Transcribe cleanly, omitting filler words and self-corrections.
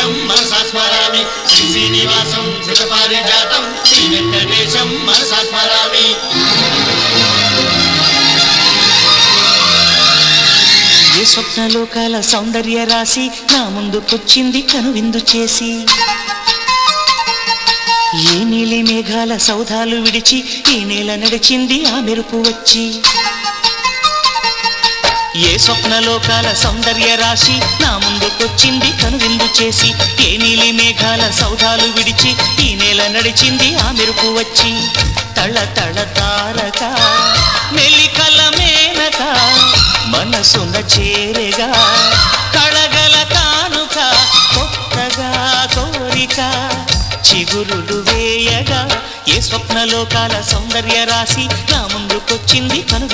వెంకటేశం మనసా స్మరామి శ్రీ శ్రీనివాసం శ్రుతపారిజాతం శ్రీ వెంకటేశం మనసా స్మరామి ఏ స్వప్నలోకాల సౌందర్య రాశి నా ముందుకొచ్చింది కనువిందు చేసి ఏ నీలి మేఘాల సౌధాలు విడిచి ఈ నేల నడిచింది ఆ మెరుపు వచ్చి ఏ స్వప్నలోకాల సౌందర్య రాశి నా ముందుకొచ్చింది కనువిందు చేసి ఏ నీలి మేఘాల సౌధాలు విడిచి ఈ నేల నడిచింది ఆ మెరుపు వచ్చి తళ తళ తారక మెలికల మేనక మనసున చేరగా కళగల కానుక కొత్తగా కోరిక చిగురులు వేయగా ఏ స్వప్నలోకాల సౌందర్య రాశి నా ముందుకొచ్చింది కను